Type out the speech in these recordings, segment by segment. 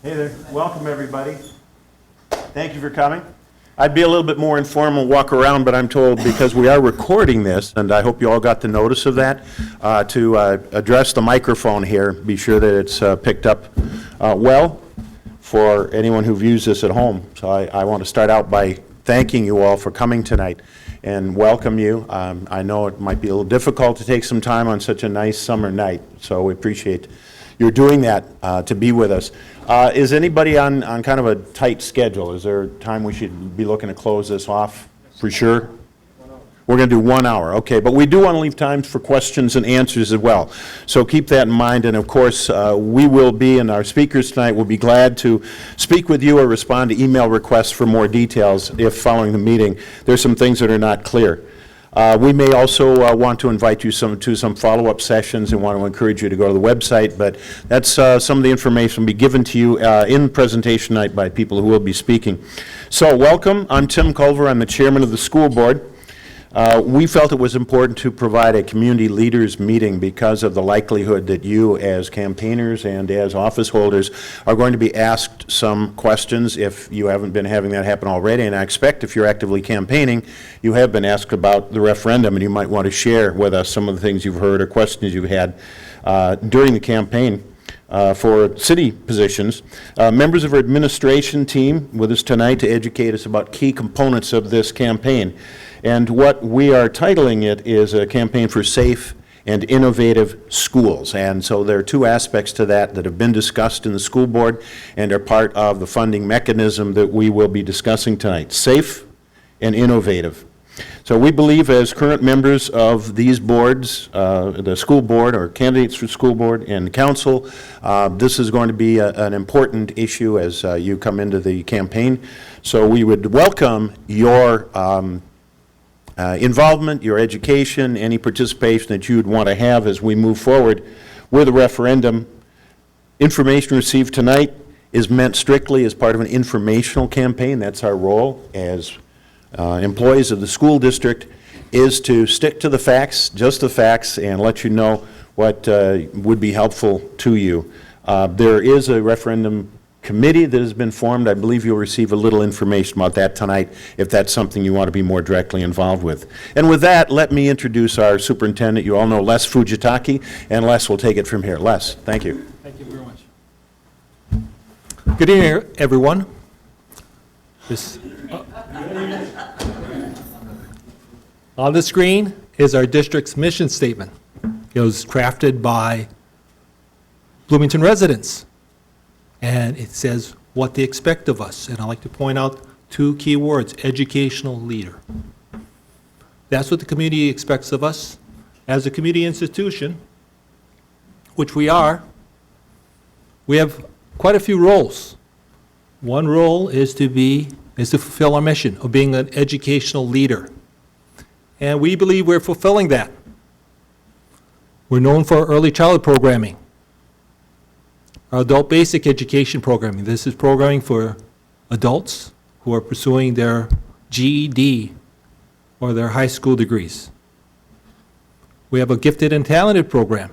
Hey there. Welcome, everybody. Thank you for coming. I'd be a little bit more informal walk around, but I'm told because we are recording this, and I hope you all got the notice of that, to address the microphone here, be sure that it's picked up well for anyone who views this at home. So I want to start out by thanking you all for coming tonight and welcome you. I know it might be a little difficult to take some time on such a nice summer night, so we appreciate you're doing that to be with us. Is anybody on kind of a tight schedule? Is there a time we should be looking to close this off for sure? We're going to do 1 hour, okay. But we do want to leave time for questions and answers as well. So keep that in mind. And of course, we will be, and our speakers tonight will be glad to speak with you or respond to email requests for more details if following the meeting there's some things that are not clear. We may also want to invite you to some follow-up sessions and want to encourage you to go to the website, but that's some of the information will be given to you in presentation night by people who will be speaking. So welcome. I'm Tim Culver. I'm the chairman of the school board. We felt it was important to provide a community leaders meeting because of the likelihood that you as campaigners and as office holders are going to be asked some questions if you haven't been having that happen already. And I expect if you're actively campaigning, you have been asked about the referendum and you might want to share with us some of the things you've heard or questions you've had during the campaign. For city positions. Members of our administration team with us tonight to educate us about key components of this campaign. And what we are titling it is a campaign for safe and innovative schools. And so there are two aspects to that have been discussed in the school board and are part of the funding mechanism that we will be discussing tonight. Safe and innovative. So we believe as current members of these boards, the school board or candidates for school board and council, this is going to be an important issue as you come into the campaign. So we would welcome your involvement, your education, any participation that you would want to have as we move forward with the referendum. Information received tonight is meant strictly as part of an informational campaign. That's our role as employees of the school district, is to stick to the facts, just the facts, and let you know what would be helpful to you. There is a referendum committee that has been formed. I believe you'll receive a little information about that tonight if that's something you want to be more directly involved with. And with that, let me introduce our superintendent. You all know Les Fujitaki, and Les will take it from here. Les, thank you. Thank you very much. Good evening, everyone. On the screen is our district's mission statement. It was crafted by Bloomington residents, and it says what they expect of us. And I'd like to point out two key words: educational leader. That's what the community expects of us. As a community institution, which we are, we have quite a few roles. One role is to fulfill our mission of being an educational leader. And we believe we're fulfilling that. We're known for our early childhood programming, our adult basic education programming. This is programming for adults who are pursuing their GED or their high school degrees. We have a gifted and talented program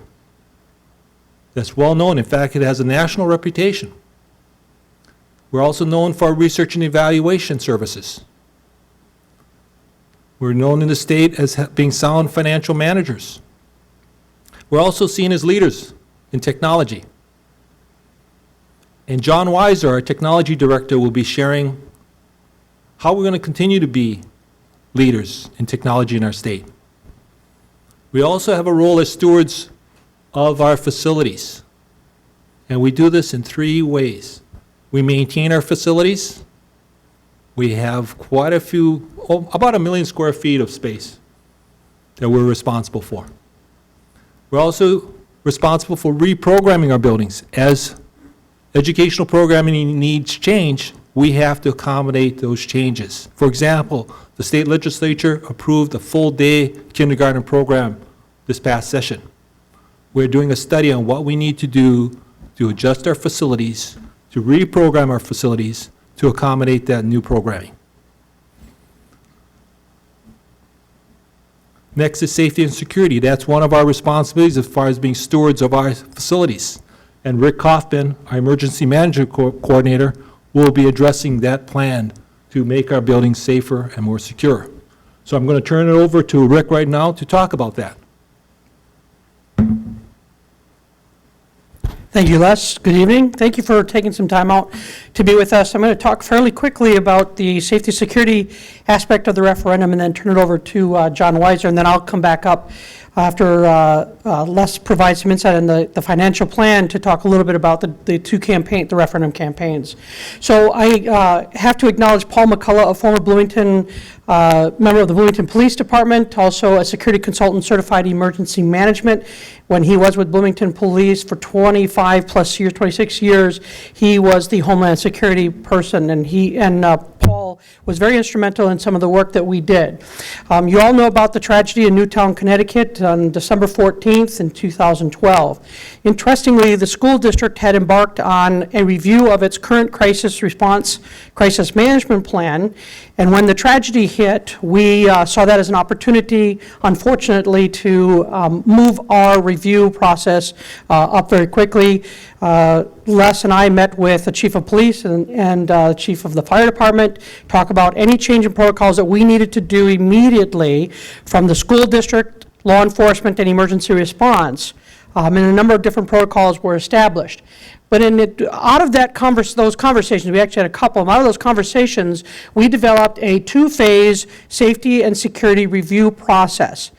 that's well known. In fact, it has a national reputation. We're also known for our research and evaluation services. We're known in the state as being sound financial managers. We're also seen as leaders in technology. And John Weiser, our technology director, will be sharing how we're going to continue to be leaders in technology in our state. We also have a role as stewards of our facilities. And we do this in three ways. We maintain our facilities. We have quite a few, about 1 million square feet of space that we're responsible for. We're also responsible for reprogramming our buildings. As educational programming needs change, we have to accommodate those changes. For example, the state legislature approved a full-day kindergarten program this past session. We're doing a study on what we need to do to adjust our facilities, to reprogram our facilities, to accommodate that new programming. Next is safety and security. That's one of our responsibilities as far as being stewards of our facilities. And Rick Kaufman, our emergency management coordinator, will be addressing that plan to make our buildings safer and more secure. So I'm going to turn it over to Rick right now to talk about that. Thank you, Les. Good evening. Thank you for taking some time out to be with us. I'm going to talk fairly quickly about the safety security aspect of the referendum and then turn it over to John Weiser, and then I'll come back up after Les provides some insight on the financial plan to talk a little bit about the referendum campaigns. So I have to acknowledge Paul McCullough, a former Bloomington member of the Bloomington Police Department, also a security consultant certified emergency management. When he was with Bloomington Police for 25 plus years, 26 years, he was the Homeland Security person, and Paul was very instrumental in some of the work that we did. You all know about the tragedy in Newtown, Connecticut on December 14th in 2012. Interestingly, the school district had embarked on a review of its current crisis response, crisis management plan, and when the tragedy hit, we saw that as an opportunity, unfortunately, to move our review process up very quickly. Les and I met with the chief of police and chief of the fire department, talk about any change in protocols that we needed to do immediately from the school district, law enforcement, and emergency response. And a number of different protocols were established. But out of those conversations, we actually had a couple. Out of those conversations, we developed a two-phase safety and security review process.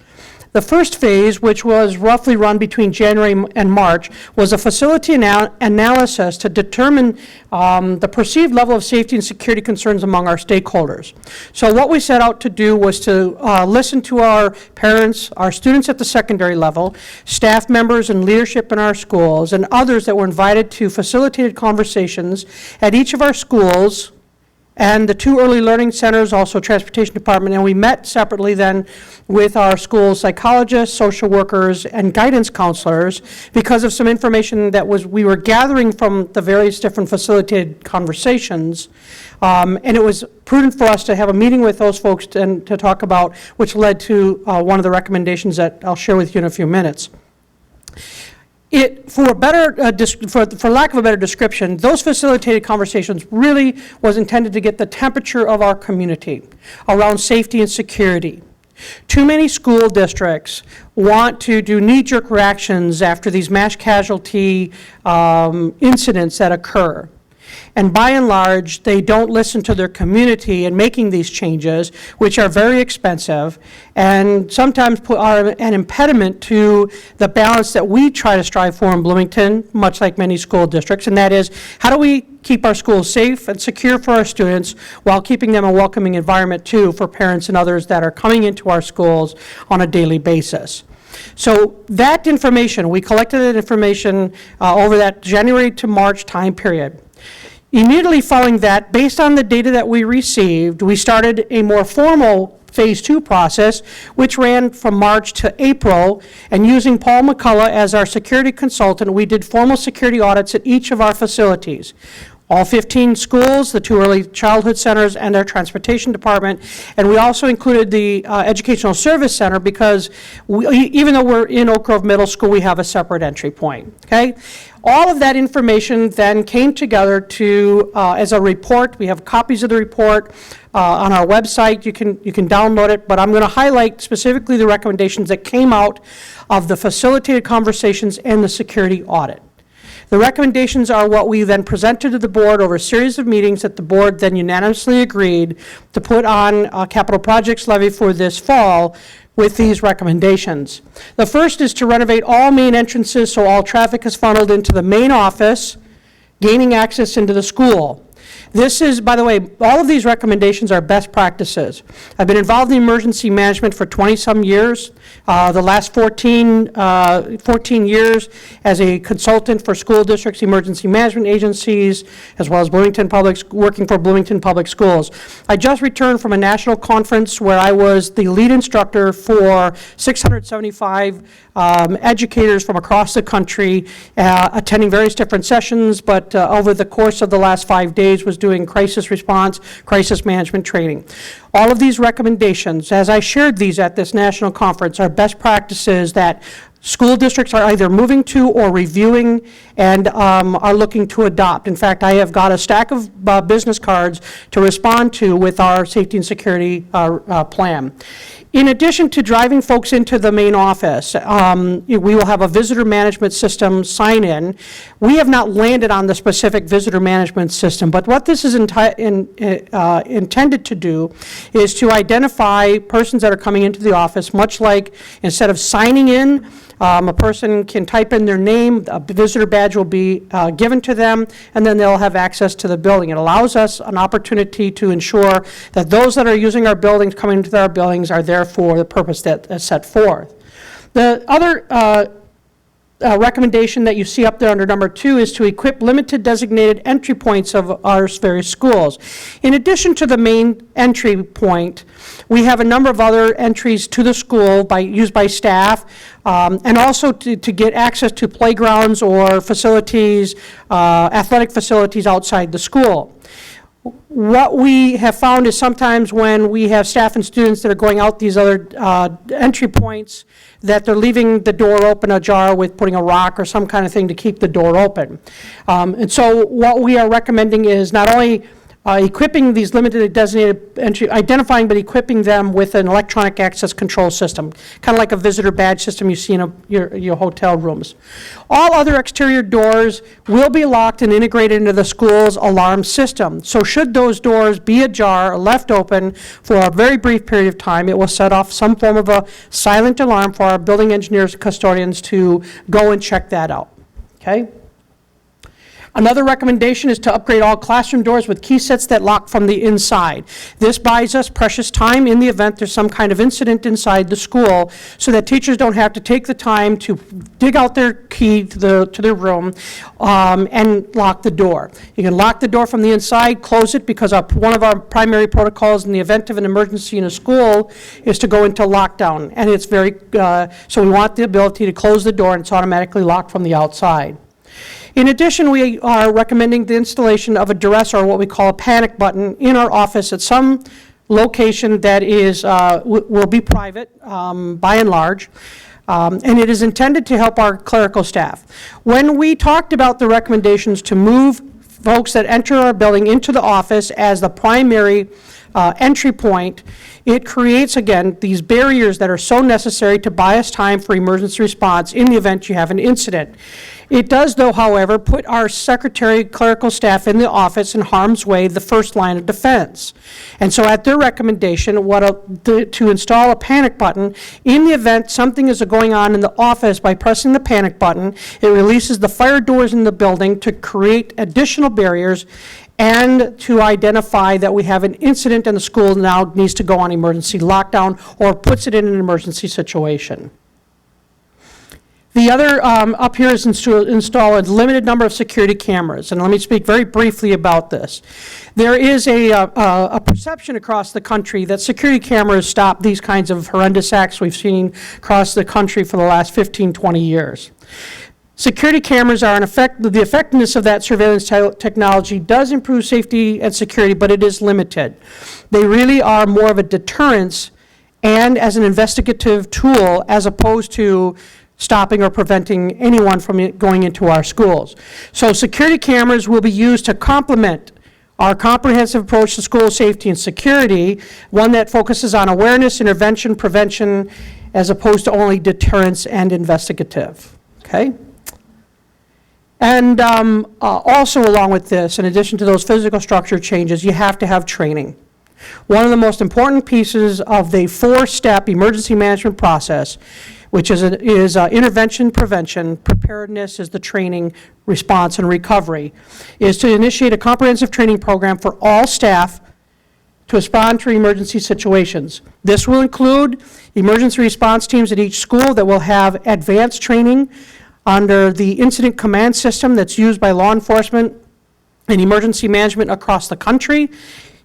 The first phase, which was roughly run between January and March, was a facility analysis to determine the perceived level of safety and security concerns among our stakeholders. So what we set out to do was to listen to our parents, our students at the secondary level, staff members and leadership in our schools, and others that were invited to facilitated conversations at each of our schools and the two early learning centers, also transportation department, and we met separately then with our school psychologists, social workers, and guidance counselors because of some information that we were gathering from the various different facilitated conversations. And it was prudent for us to have a meeting with those folks to talk about, which led to one of the recommendations that I'll share with you in a few minutes. For lack of a better description, those facilitated conversations really was intended to get the temperature of our community around safety and security. Too many school districts want to do knee-jerk reactions after these mass casualty incidents that occur. And by and large, they don't listen to their community in making these changes, which are very expensive and sometimes are an impediment to the balance that we try to strive for in Bloomington, much like many school districts, and that is, how do we keep our schools safe and secure for our students while keeping them a welcoming environment, too, for parents and others that are coming into our schools on a daily basis. So that information, we collected that information over that January to March time period. Immediately following that, based on the data that we received, we started a more formal Phase 2 process, which ran from March to April, and using Paul McCullough as our security consultant, we did formal security audits at each of our facilities. All 15 schools, the two early childhood centers, and our transportation department. And we also included the educational service center because even though we're in Oak Grove Middle School, we have a separate entry point, okay? All of that information then came together as a report. We have copies of the report on our website. You can download it, but I'm going to highlight specifically the recommendations that came out of the facilitated conversations and the security audit. The recommendations are what we then presented to the board over a series of meetings that the board then unanimously agreed to put on a capital projects levy for this fall with these recommendations. The first is to renovate all main entrances so all traffic is funneled into the main office, gaining access into the school. This is, by the way, all of these recommendations are best practices. I've been involved in emergency management for 20-some years, the last 14 years as a consultant for school districts, emergency management agencies, as well as working for Bloomington Public Schools. I just returned from a national conference where I was the lead instructor for 675 educators from across the country, attending various different sessions, but over the course of the last 5 days was doing crisis response, crisis management training. All of these recommendations, as I shared these at this national conference, are best practices that school districts are either moving to or reviewing and are looking to adopt. In fact, I have got a stack of business cards to respond to with our safety and security plan. In addition to driving folks into the main office, we will have a visitor management system sign-in. We have not landed on the specific visitor management system, but what this is intended to do is to identify persons that are coming into the office, much like instead of signing in, a person can type in their name, a visitor badge will be given to them, and then they'll have access to the building. It allows us an opportunity to ensure that those that are using our buildings, coming into our buildings, are there for the purpose that is set forth. The other recommendation that you see up there under number 2 is to equip limited designated entry points of our various schools. In addition to the main entry point, we have a number of other entries to the school used by staff, and also to get access to playgrounds or facilities, athletic facilities outside the school. What we have found is sometimes when we have staff and students that are going out these other entry points, that they're leaving the door open ajar with putting a rock or some kind of thing to keep the door open. And so what we are recommending is not only equipping these limited designated entry, identifying but equipping them with an electronic access control system, kind of like a visitor badge system you see in your hotel rooms. All other exterior doors will be locked and integrated into the school's alarm system. So should those doors be ajar or left open for a very brief period of time, it will set off some form of a silent alarm for our building engineers and custodians to go and check that out, okay? Another recommendation is to upgrade all classroom doors with key sets that lock from the inside. This buys us precious time in the event there's some kind of incident inside the school, so that teachers don't have to take the time to dig out their key to their room and lock the door. You can lock the door from the inside, close it, because one of our primary protocols in the event of an emergency in a school is to go into lockdown. And it's so we want the ability to close the door and it's automatically locked from the outside. In addition, we are recommending the installation of a duress, or what we call a panic button, in our office at some location that is will be private by and large, and it is intended to help our clerical staff. When we talked about the recommendations to move folks that enter our building into the office as the primary entry point, it creates, again, these barriers that are so necessary to buy us time for emergency response in the event you have an incident. It does, though, however, put our secretary clerical staff in the office in harm's way, the first line of defense. And so at their recommendation, to install a panic button, in the event something is going on in the office, by pressing the panic button, it releases the fire doors in the building to create additional barriers and to identify that we have an incident and the school now needs to go on emergency lockdown or puts it in an emergency situation. The other up here is to install a limited number of security cameras, and let me speak very briefly about this. There is a perception across the country that security cameras stop these kinds of horrendous acts we've seen across the country for the last 15, 20 years. Security cameras are the effectiveness of that surveillance technology does improve safety and security, but it is limited. They really are more of a deterrence and as an investigative tool as opposed to stopping or preventing anyone from going into our schools. So security cameras will be used to complement our comprehensive approach to school safety and security, one that focuses on awareness, intervention, prevention, as opposed to only deterrence and investigative, okay? And also along with this, in addition to those physical structure changes, you have to have training. One of the most important pieces of the 4-step emergency management process, which is intervention, prevention, preparedness is the training, response, and recovery, is to initiate a comprehensive training program for all staff to respond to emergency situations. This will include emergency response teams at each school that will have advanced training under the incident command system that's used by law enforcement and emergency management across the country.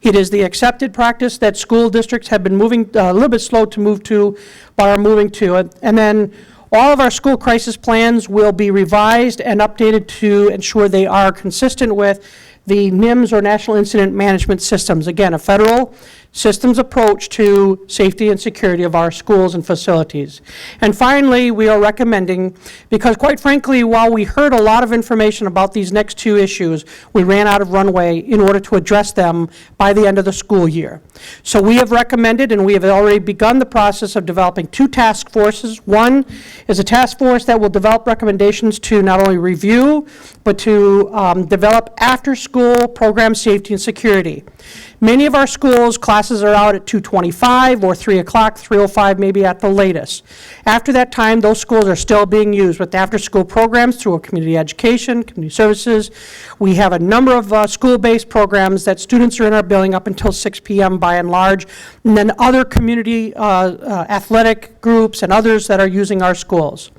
It is the accepted practice that school districts have been moving a little bit slow to move to, but are moving to it. And then all of our school crisis plans will be revised and updated to ensure they are consistent with the NIMS, or National Incident Management Systems. Again, a federal systems approach to safety and security of our schools and facilities. And finally, we are recommending, because quite frankly, while we heard a lot of information about these next two issues, we ran out of runway in order to address them by the end of the school year. So we have recommended, and we have already begun the process of developing two task forces. One is a task force that will develop recommendations to not only review, but to develop after-school program safety and security. Many of our schools, classes are out at 2:25 or 3 o'clock, 3:05 maybe at the latest. After that time, those schools are still being used with after-school programs through a community education, community services. We have a number of school-based programs that students are in our building up until 6 p.m. by and large, and then other community athletic groups and others that are using our schools.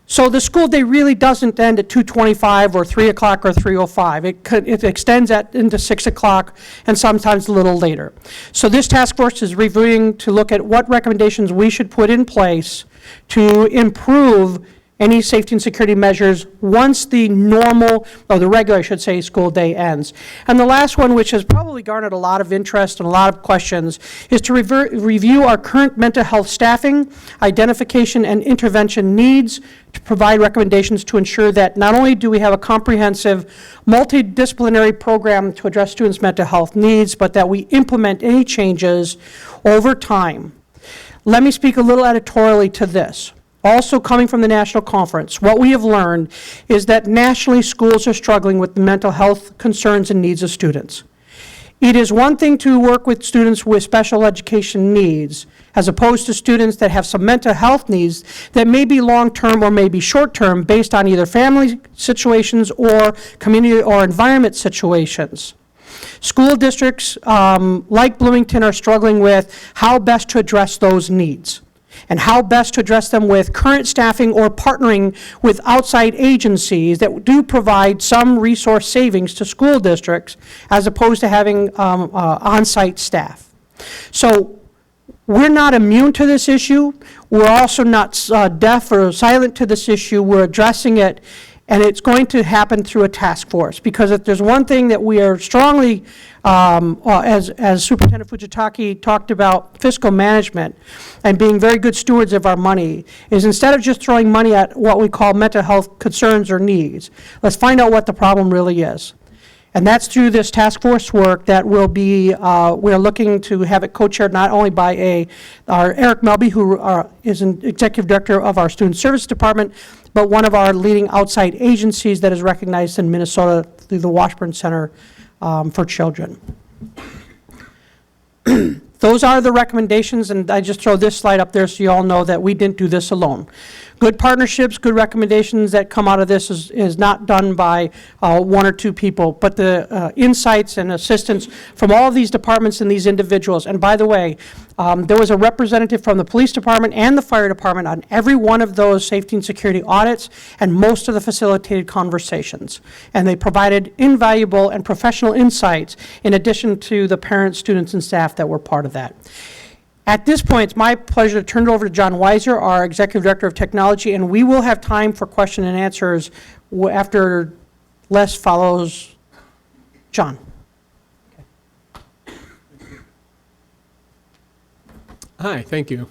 So the school day really doesn't end at 2:25 or 3 o'clock or 3:05. It extends into 6 o'clock and sometimes a little later. So this task force is reviewing to look at what recommendations we should put in place to improve any safety and security measures once the normal, or the regular, I should say, school day ends. And the last one, which has probably garnered a lot of interest and a lot of questions, is to review our current mental health staffing, identification, and intervention needs to provide recommendations to ensure that not only do we have a comprehensive multidisciplinary program to address students' mental health needs, but that we implement any changes over time. Let me speak a little editorially to this. Also coming from the national conference, what we have learned is that nationally schools are struggling with the mental health concerns and needs of students. It is one thing to work with students with special education needs, as opposed to students that have some mental health needs that may be long-term or may be short-term based on either family situations or community or environment situations. School districts like Bloomington are struggling with how best to address those needs, and how best to address them with current staffing or partnering with outside agencies that do provide some resource savings to school districts as opposed to having on-site staff. So we're not immune to this issue. We're also not deaf or silent to this issue. We're addressing it, and it's going to happen through a task force, because if there's one thing that we are strongly, as Superintendent Fujitaki talked about fiscal management and being very good stewards of our money, is instead of just throwing money at what we call mental health concerns or needs, let's find out what the problem really is. And that's through this task force work that will be, we're looking to have it co-chaired not only by our Eric Melby, who is an executive director of our student service department, but one of our leading outside agencies that is recognized in Minnesota through the Washburn Center for Children. Those are the recommendations, and I just throw this slide up there so you all know that we didn't do this alone. Good partnerships, good recommendations that come out of this is not done by one or two people, but the insights and assistance from all of these departments and these individuals. And by the way, there was a representative from the police department and the fire department on every one of those safety and security audits and most of the facilitated conversations. And they provided invaluable and professional insights in addition to the parents, students, and staff that were part of that. At this point, it's my pleasure to turn it over to John Weiser, our Executive Director of Technology, and we will have time for question and answers after Les follows John. Hi, thank you.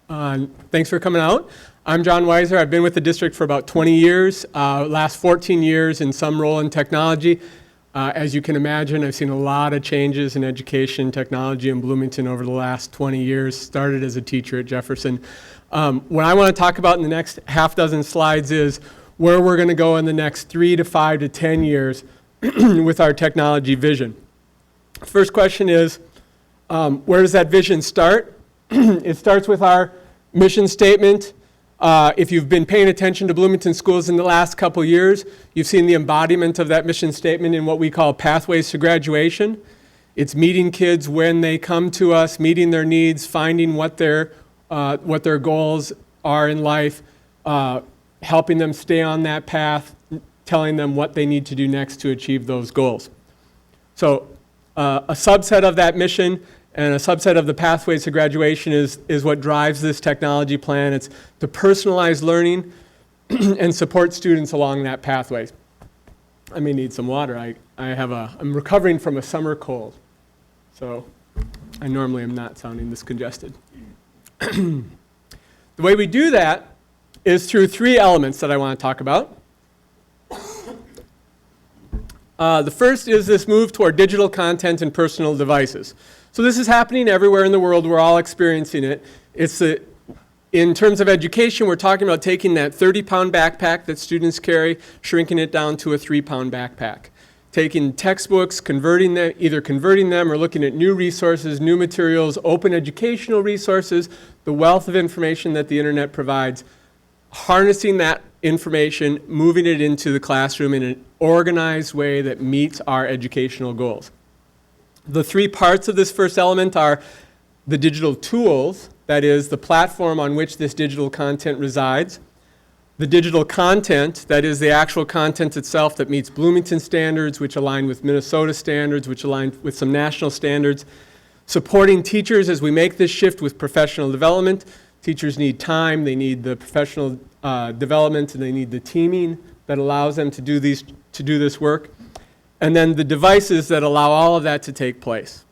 Thanks for coming out. I'm John Weiser. I've been with the district for about 20 years, last 14 years in some role in technology. As you can imagine, I've seen a lot of changes in education technology in Bloomington over the last 20 years, started as a teacher at Jefferson. What I want to talk about in the next half dozen slides is where we're going to go in the next 3 to 5 to 10 years with our technology vision. First question is, where does that vision start? It starts with our mission statement. If you've been paying attention to Bloomington schools in the last couple years, you've seen the embodiment of that mission statement in what we call pathways to graduation. It's meeting kids when they come to us, meeting their needs, finding what their goals are in life, helping them stay on that path, telling them what they need to do next to achieve those goals. So a subset of that mission and a subset of the pathways to graduation is what drives this technology plan. It's to personalize learning and support students along that pathway. I may need some water. I'm recovering from a summer cold. So I normally am not sounding this congested. The way we do that is through 3 elements that I want to talk about. The first is this move toward digital content and personal devices. So this is happening everywhere in the world. We're all experiencing it. In terms of education, we're talking about taking that 30-pound backpack that students carry, shrinking it down to a 3-pound backpack. Taking textbooks, either converting them or looking at new resources, new materials, open educational resources, the wealth of information that the internet provides, harnessing that information, moving it into the classroom in an organized way that meets our educational goals. The 3 parts of this first element are the digital tools, that is, the platform on which this digital content resides. The digital content, that is, the actual content itself that meets Bloomington standards, which align with Minnesota standards, which align with some national standards. Supporting teachers as we make this shift with professional development. Teachers need time, they need the professional development, and they need the teaming that allows them to do this work. And then the devices that allow all of that to take place.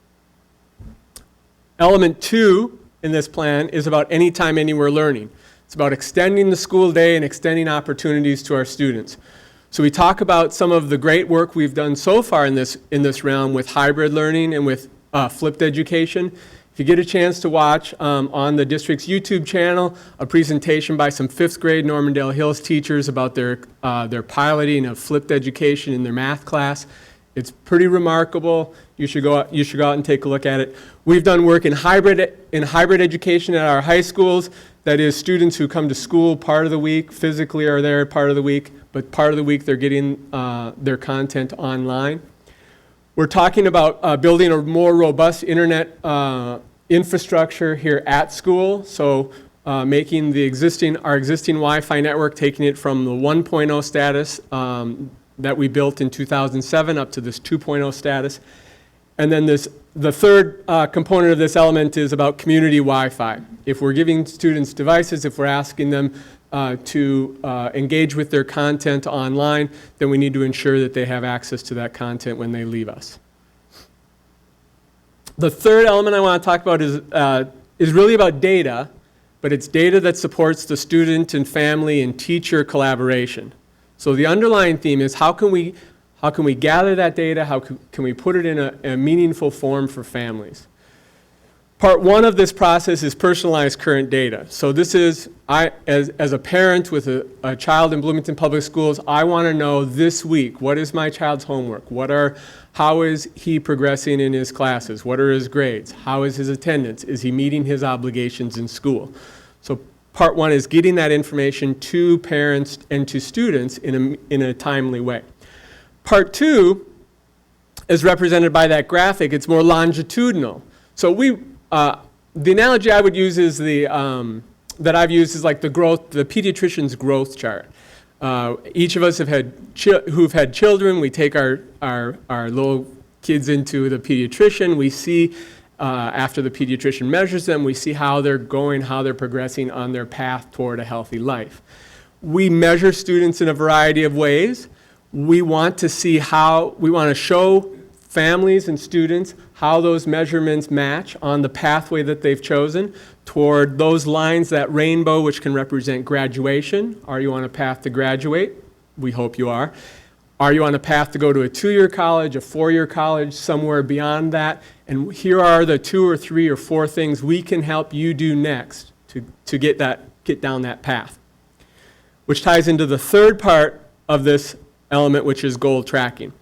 Element 2 in this plan is about anytime, anywhere learning. It's about extending the school day and extending opportunities to our students. So we talk about some of the great work we've done so far in this realm with hybrid learning and with flipped education. If you get a chance to watch on the district's YouTube channel a presentation by some 5th grade Normandale Hills teachers about their piloting of flipped education in their math class, it's pretty remarkable. You should go out and take a look at it. We've done work in hybrid education at our high schools. That is, students who come to school part of the week, physically are there part of the week, but part of the week they're getting their content online. We're talking about building a more robust internet infrastructure here at school. So making our existing Wi-Fi network, taking it from the 1.0 status that we built in 2007 up to this 2.0 status. And then the third component of this element is about community Wi-Fi. If we're giving students devices, if we're asking them to engage with their content online, then we need to ensure that they have access to that content when they leave us. The third element I want to talk about is really about data, but it's data that supports the student and family and teacher collaboration. So the underlying theme is how can we gather that data, how can we put it in a meaningful form for families. Part 1 of this process is personalized current data. So this is, as a parent with a child in Bloomington Public Schools, I want to know this week, what is my child's homework? How is he progressing in his classes? What are his grades? How is his attendance? Is he meeting his obligations in school? So part 1 is getting that information to parents and to students in a timely way. Part 2 is represented by that graphic. It's more longitudinal. So the analogy I would use is that I've used is like the pediatrician's growth chart. Each of us who've had children, we take our little kids into the pediatrician. We see after the pediatrician measures them, we see how they're going, how they're progressing on their path toward a healthy life. We measure students in a variety of ways. We want to show families and students how those measurements match on the pathway that they've chosen toward those lines, that rainbow, which can represent graduation. Are you on a path to graduate? We hope you are. Are you on a path to go to a 2-year college, a 4-year college, somewhere beyond that? And here are the 2 or 3 or 4 things we can help you do next to get down that path. Which ties into the third part of this element, which is goal tracking.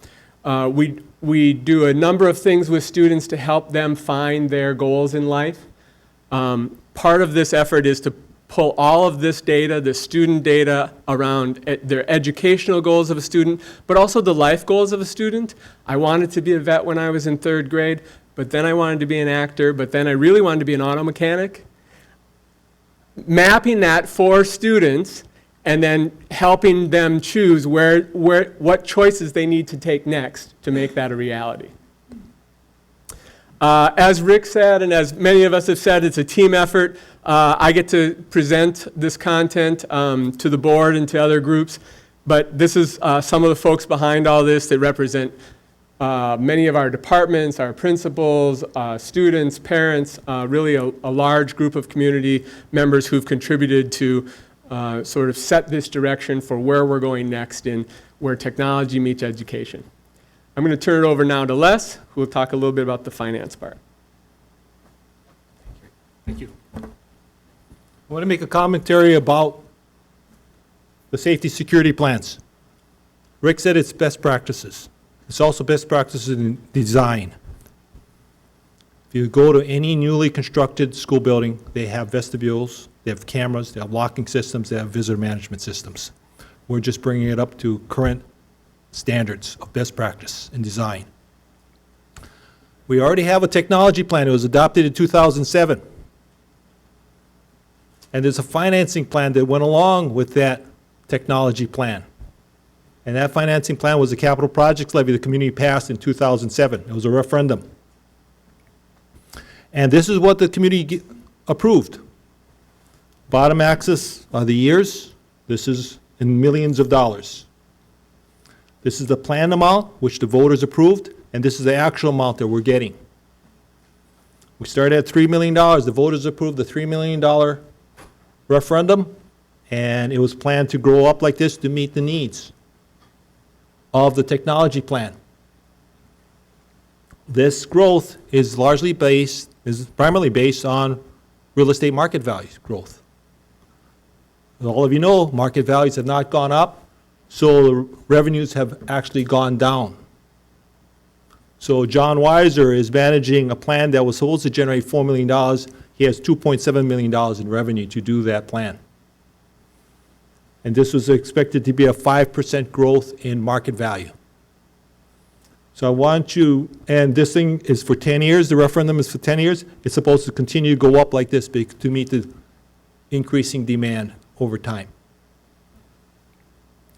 We do a number of things with students to help them find their goals in life. Part of this effort is to pull all of this data, the student data around their educational goals of a student, but also the life goals of a student. I wanted to be a vet when I was in 3rd grade, but then I wanted to be an actor, but then I really wanted to be an auto mechanic. Mapping that for students and then helping them choose what choices they need to take next to make that a reality. As Rick said, and as many of us have said, it's a team effort. I get to present this content to the board and to other groups, but this is some of the folks behind all this that represent many of our departments, our principals, students, parents, really a large group of community members who've contributed to sort of set this direction for where we're going next in where technology meets education. I'm going to turn it over now to Les, who will talk a little bit about the finance part. Thank you. I want to make a commentary about the safety security plans. Rick said it's best practices. It's also best practices in design. If you go to any newly constructed school building, they have vestibules, they have cameras, they have locking systems, they have visitor management systems. We're just bringing it up to current standards of best practice in design. We already have a technology plan. It was adopted in 2007. And there's a financing plan that went along with that technology plan. And that financing plan was the capital projects levy the community passed in 2007. It was a referendum. And this is what the community approved. Bottom axis are the years. This is in millions of dollars. This is the planned amount, which the voters approved, and this is the actual amount that we're getting. We started at $3 million. The voters approved the $3 million referendum, and it was planned to grow up like this to meet the needs of the technology plan. This growth is primarily based on real estate market values growth. As all of you know, market values have not gone up, so the revenues have actually gone down. So John Weiser is managing a plan that was supposed to generate $4 million. He has $2.7 million in revenue to do that plan. And this was expected to be a 5% growth in market value. So I want you, and this thing is for 10 years, the referendum is for 10 years. It's supposed to continue to go up like this to meet the increasing demand over time.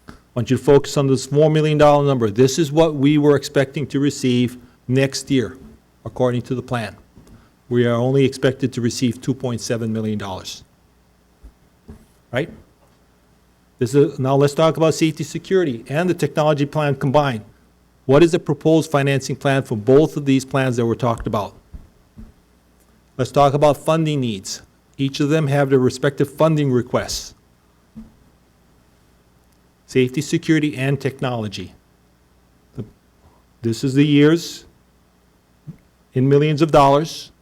I want you to focus on this $4 million number. This is what we were expecting to receive next year, according to the plan. We are only expected to receive $2.7 million. Right? Now let's talk about safety security and the technology plan combined. What is the proposed financing plan for both of these plans that were talked about? Let's talk about funding needs. Each of them have their respective funding requests. Safety, security, and technology. This is the years in millions of dollars.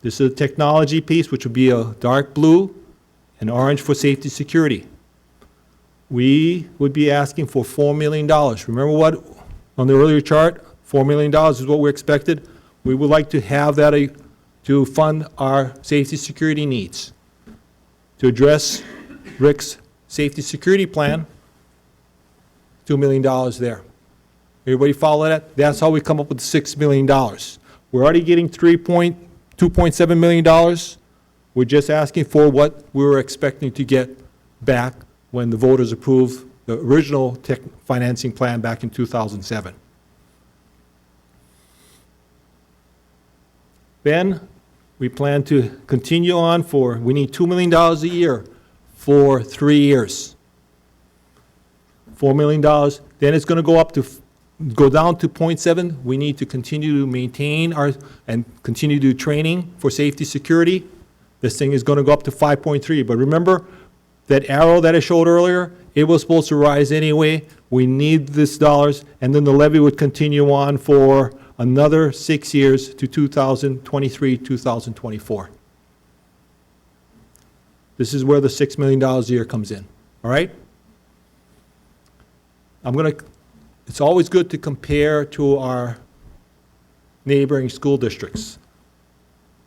This is a technology piece, which would be a dark blue and orange for safety security. We would be asking for $4 million. Remember what, on the earlier chart, $4 million is what we expected. We would like to have that to fund our safety security needs. To address Rick's safety security plan, $2 million there. Everybody follow that? That's how we come up with the $6 million. We're already getting $2.7 million. We're just asking for what we were expecting to get back when the voters approved the original tech financing plan back in 2007. Then we plan to continue on we need $2 million a year for 3 years. $4 million, then it's going to go down to 0.7. We need to continue to maintain and continue to do training for safety security. This thing is going to go up to 5.3. But remember that arrow that I showed earlier? It was supposed to rise anyway. We need this dollars, and then the levy would continue on for another 6 years to 2023, 2024. This is where the $6 million a year comes in, all right? It's always good to compare to our neighboring school districts.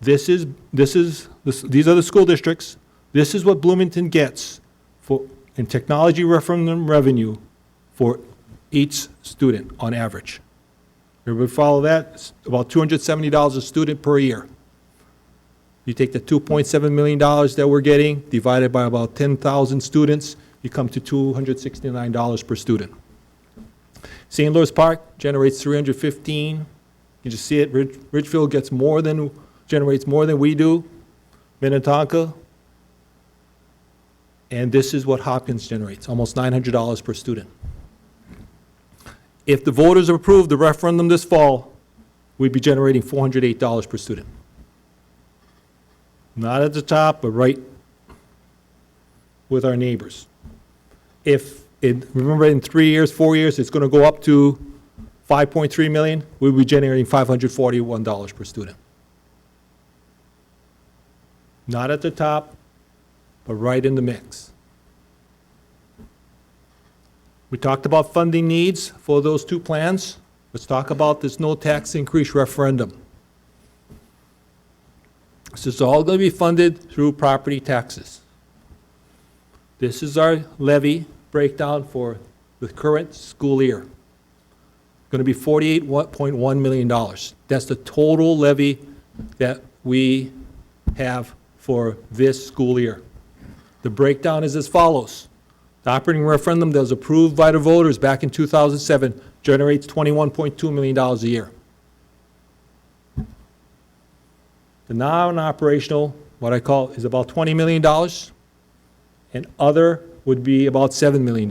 These are the school districts. This is what Bloomington gets in technology referendum revenue for each student on average. Everybody follow that? It's about $270 a student per year. You take the $2.7 million that we're getting, divided by about 10,000 students, you come to $269 per student. St. Louis Park generates $315. You just see it. Ridgefield generates more than we do. Minnetonka. And this is what Hopkins generates, almost $900 per student. If the voters approve the referendum this fall, we'd be generating $408 per student. Not at the top, but right with our neighbors. Remember in 3 years, 4 years, it's going to go up to 5.3 million, we'll be generating $541 per student. Not at the top, but right in the mix. We talked about funding needs for those two plans. Let's talk about this no tax increase referendum. This is all going to be funded through property taxes. This is our levy breakdown for the current school year. Going to be $48.1 million. That's the total levy that we have for this school year. The breakdown is as follows. The operating referendum that was approved by the voters back in 2007 generates $21.2 million a year. The non-operational, what I call, is about $20 million, and other would be about $7 million.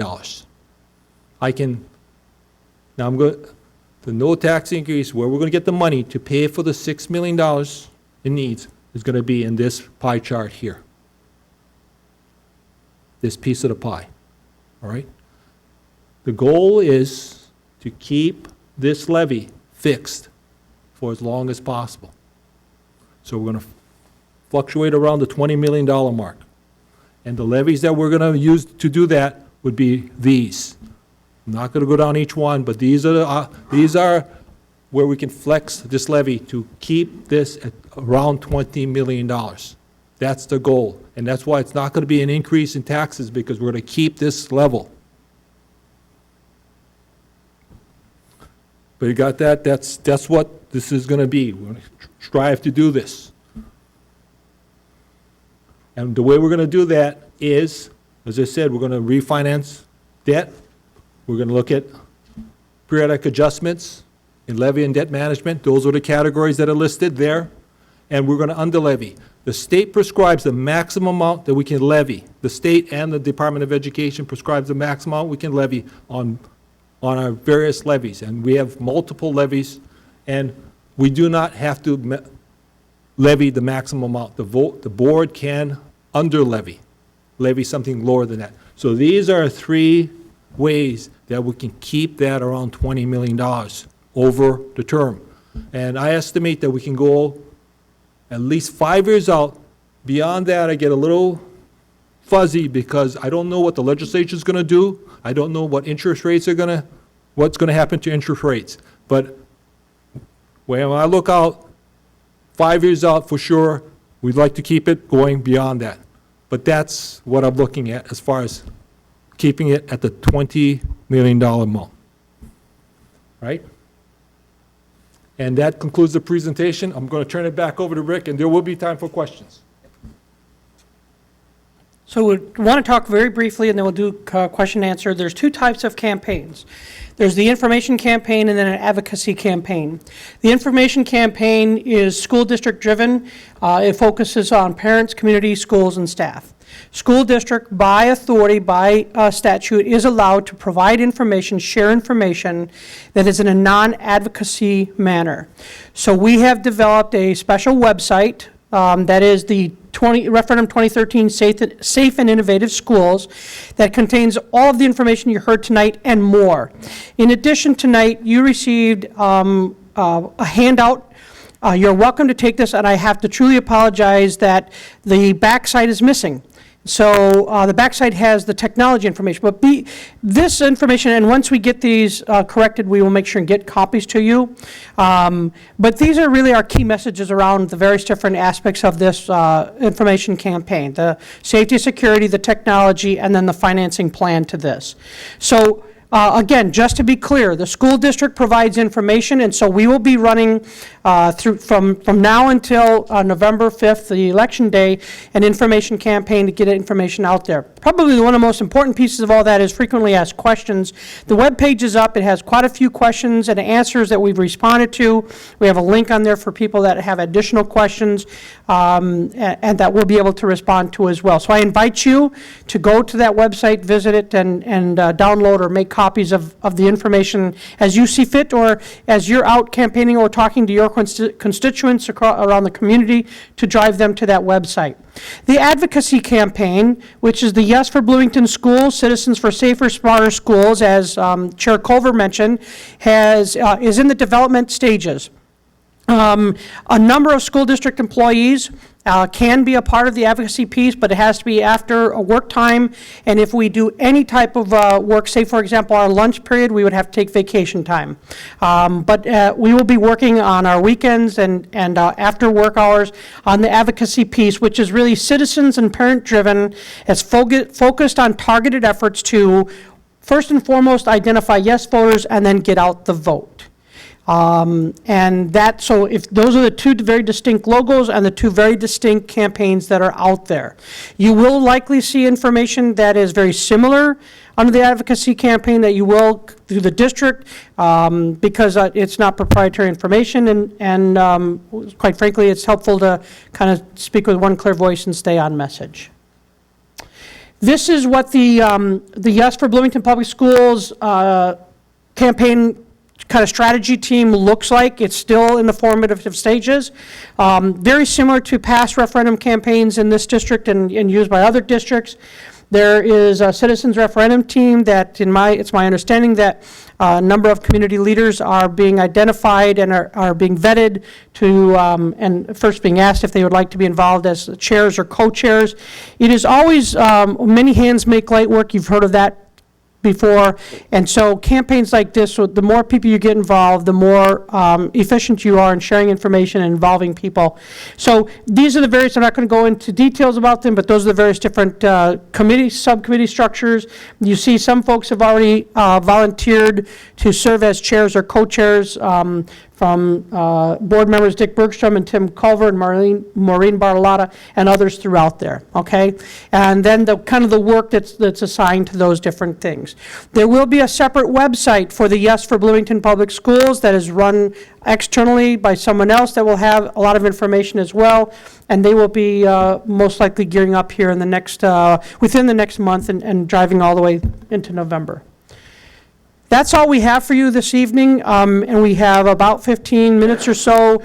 The no tax increase, where we're going to get the money to pay for the $6 million in needs, is going to be in this pie chart here. This piece of the pie, all right? The goal is to keep this levy fixed for as long as possible. So we're going to fluctuate around the $20 million mark. And the levies that we're going to use to do that would be these. I'm not going to go down each one, but these are where we can flex this levy to keep this at around $20 million. That's the goal. And that's why it's not going to be an increase in taxes, because we're going to keep this level. But you got that? That's what this is going to be. We're going to strive to do this. And the way we're going to do that is, as I said, we're going to refinance debt. We're going to look at periodic adjustments in levy and debt management. Those are the categories that are listed there. And we're going to under-levy. The state prescribes the maximum amount that we can levy. The state and the Department of Education prescribes the maximum amount we can levy on our various levies. And we have multiple levies, and we do not have to levy the maximum amount. The board can under-levy, levy something lower than that. So these are three ways that we can keep that around $20 million over the term. And I estimate that we can go at least 5 years out. Beyond that, I get a little fuzzy because I don't know what the legislature is going to do. I don't know what interest rates are what's going to happen to interest rates. But when I look out 5 years out for sure, we'd like to keep it going beyond that. But that's what I'm looking at as far as keeping it at the $20 million amount. Right? And that concludes the presentation. I'm going to turn it back over to Rick, and there will be time for questions. So we want to talk very briefly, and then we'll do question and answer. There's two types of campaigns. There's the information campaign and then an advocacy campaign. The information campaign is school district driven. It focuses on parents, community, schools, and staff. School district, by authority, by statute, is allowed to provide information, share information that is in a non-advocacy manner. So we have developed a special website that is the Referendum 2013 Safe and Innovative Schools, that contains all of the information you heard tonight and more. In addition, tonight you received a handout. You're welcome to take this, and I have to truly apologize that the backside is missing. So the backside has the technology information, but this information, and once we get these corrected, we will make sure and get copies to you. But these are really our key messages around the various different aspects of this information campaign: the safety, security, the technology, and then the financing plan to this. So again, just to be clear, the school district provides information, and so we will be running from now until November 5th, the election day, an information campaign to get information out there. Probably one of the most important pieces of all that is frequently asked questions. The web page is up. It has quite a few questions and answers that we've responded to. We have a link on there for people that have additional questions and that we'll be able to respond to as well. So I invite you to go to that website, visit it, and download or make copies copies of the information as you see fit, or as you're out campaigning or talking to your constituents around the community to drive them to that website. The advocacy campaign, which is the Yes for Bloomington Schools, Citizens for Safer, Smarter Schools, as Chair Culver mentioned, is in the development stages. A number of school district employees can be a part of the advocacy piece, but it has to be after a work time. And if we do any type of work, say for example our lunch period, we would have to take vacation time. But we will be working on our weekends and after work hours on the advocacy piece, which is really citizens and parent driven. It's focused on targeted efforts to first and foremost identify yes voters and then get out the vote. So if those are the two very distinct logos and the two very distinct campaigns that are out there. You will likely see information that is very similar under the advocacy campaign that you will through the district, because it's not proprietary information, and quite frankly, it's helpful to kind of speak with one clear voice and stay on message. This is what the Yes for Bloomington Public Schools campaign kind of strategy team looks like. It's still in the formative stages. Very similar to past referendum campaigns in this district and used by other districts. There is a citizens referendum team that it's my understanding that a number of community leaders are being identified and are being vetted to, and first being asked if they would like to be involved as chairs or co-chairs. It is always, many hands make light work. You've heard of that before, and so campaigns like this, so the more people you get involved, the more efficient you are in sharing information and involving people. So these are the various, I'm not going to go into details about them, but those are the various different subcommittee structures. You see some folks have already volunteered to serve as chairs or co-chairs, from board members Dick Bergstrom and Tim Culver and Maureen Bartolotta and others throughout there, okay? And then the kind of the work that's assigned to those different things. There will be a separate website for the Yes for Bloomington Public Schools that is run externally by someone else that will have a lot of information as well, and they will be most likely gearing up here in the next, within the next month and driving all the way into November. That's all we have for you this evening, and we have about 15 minutes or so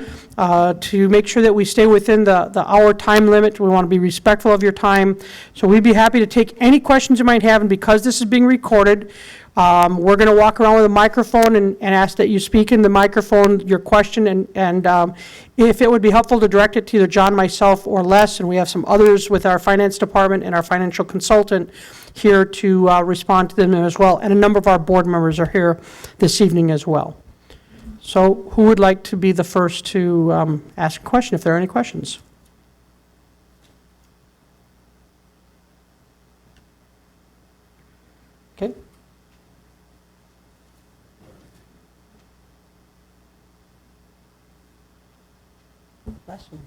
to make sure that we stay within the hour time limit. We want to be respectful of your time. So we'd be happy to take any questions you might have, and because this is being recorded, we're going to walk around with a microphone and ask that you speak in the microphone your question, and if it would be helpful to direct it to either John, myself, or Les, and we have some others with our finance department and our financial consultant here to respond to them as well, and a number of our board members are here this evening as well. So who would like to be the first to ask a question, if there are any questions? Okay. Last one.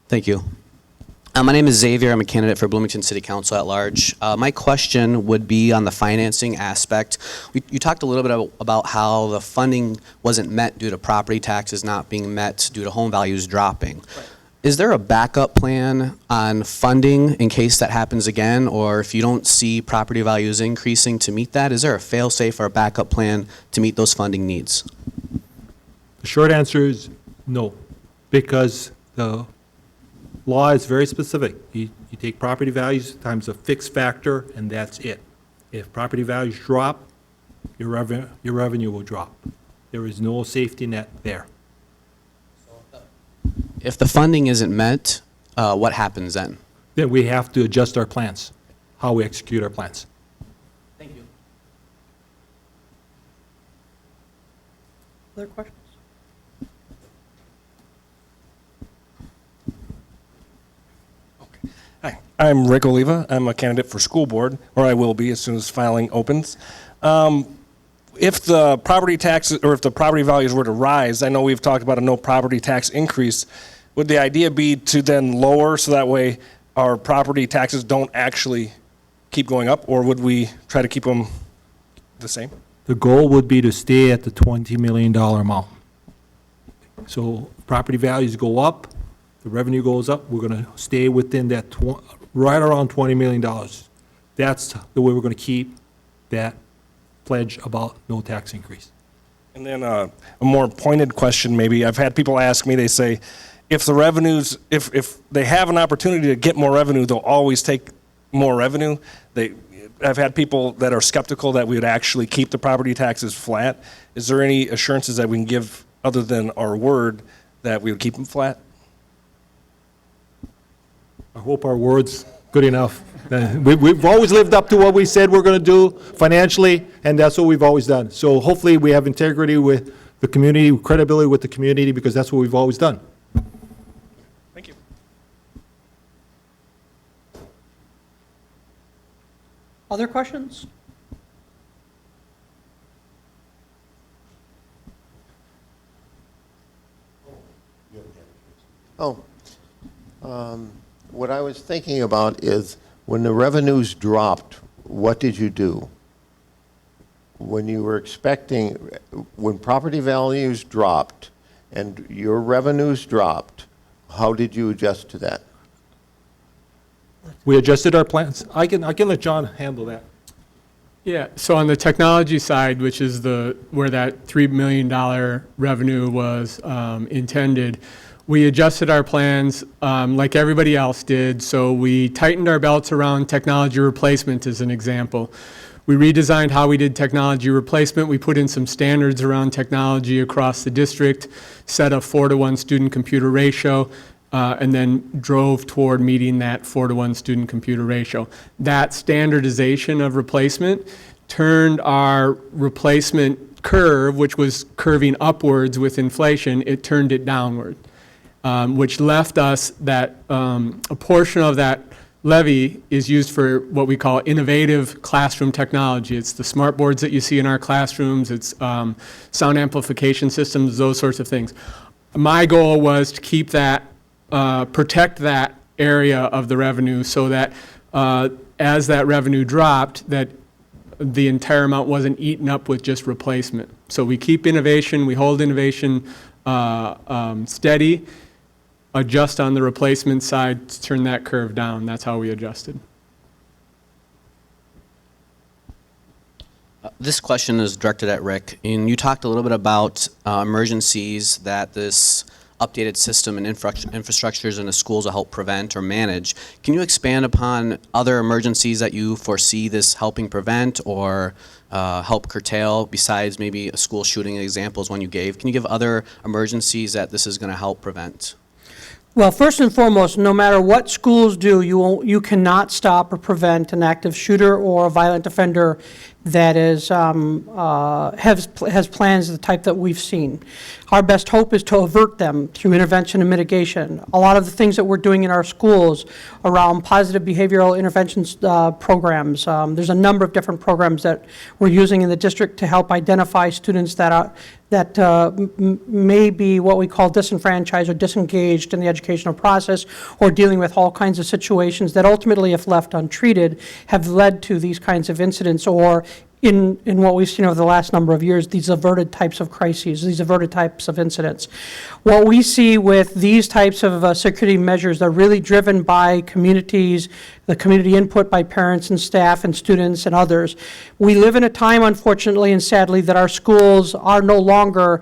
Thank you. My name is Xavier. I'm a candidate for Bloomington City Council at large. My question would be on the financing aspect. You talked a little bit about how the funding wasn't met due to property taxes not being met due to home values dropping. Right. Is there a backup plan on funding in case that happens again, or if you don't see property values increasing to meet that, is there a fail-safe or a backup plan to meet those funding needs? The short answer is no, because the law is very specific. You take property values times a fixed factor, and that's it. If property values drop, your revenue will drop. There is no safety net there. If the funding isn't met, what happens then? Then we have to adjust our plans, how we execute our plans. Thank you. Other questions? Hi, I'm Rick Oliva. I'm a candidate for school board, or I will be as soon as filing opens. If the property taxes, or if the property values were to rise, I know we've talked about a no property tax increase. would the idea be to then lower so that way our property taxes don't actually keep going up, or would we try to keep them the same? The goal would be to stay at the $20 million amount. So property values go up, the revenue goes up, we're going to stay within that, right around $20 million. That's the way we're going to keep that pledge about no tax increase. And then a more pointed question maybe, I've had people ask me, they say, if the revenues, if they have an opportunity to get more revenue, they'll always take more revenue. I've had people that are skeptical that we would actually keep the property taxes flat. Is there any assurances that we can give other than our word that we would keep them flat? I hope our word's good enough. We've always lived up to what we said we're going to do financially, and that's what we've always done. So hopefully we have integrity with the community, credibility with the community, because that's what we've always done. Thank you. Other questions? Oh, what I was thinking about is when the revenues dropped, what did you do? When you were expecting, when property values dropped and your revenues dropped, how did you adjust to that? We adjusted our plans. I can let John handle that. Yeah, so on the technology side, which is where that $3 million revenue was intended, we adjusted our plans like everybody else did. So we tightened our belts around technology replacement as an example. We redesigned how we did technology replacement. We put in some standards around technology across the district, set a 4-to-1 student-computer ratio, and then drove toward meeting that 4-to-1 student-computer ratio. That standardization of replacement turned our replacement curve, which was curving upwards with inflation, it turned it downward, which left us that a portion of that levy is used for what we call innovative classroom technology. It's the smart boards that you see in our classrooms, it's sound amplification systems, those sorts of things. My goal was to keep that, protect that area of the revenue so that as that revenue dropped, that the entire amount wasn't eaten up with just replacement. So we keep innovation, we hold innovation steady, adjust on the replacement side to turn that curve down. That's how we adjusted. This question is directed at Rick. And you talked a little bit about emergencies that this updated system and infrastructures in the schools will help prevent or manage. Can you expand upon other emergencies that you foresee this helping prevent or help curtail, besides maybe a school shooting example is one you gave? Can you give other emergencies that this is going to help prevent? Well, first and foremost, no matter what schools do, you cannot stop or prevent an active shooter or a violent offender that is has plans of the type that we've seen. Our best hope is to avert them through intervention and mitigation. A lot of the things that we're doing in our schools around positive behavioral interventions programs, there's a number of different programs that we're using in the district to help identify students that may be what we call disenfranchised or disengaged in the educational process, or dealing with all kinds of situations that ultimately, if left untreated, have led to these kinds of incidents, or in what we've seen over the last number of years, these averted types of crises, these averted types of incidents. What we see with these types of security measures, they're really driven by communities, the community input by parents and staff and students and others. We live in a time, unfortunately and sadly, that our schools are no longer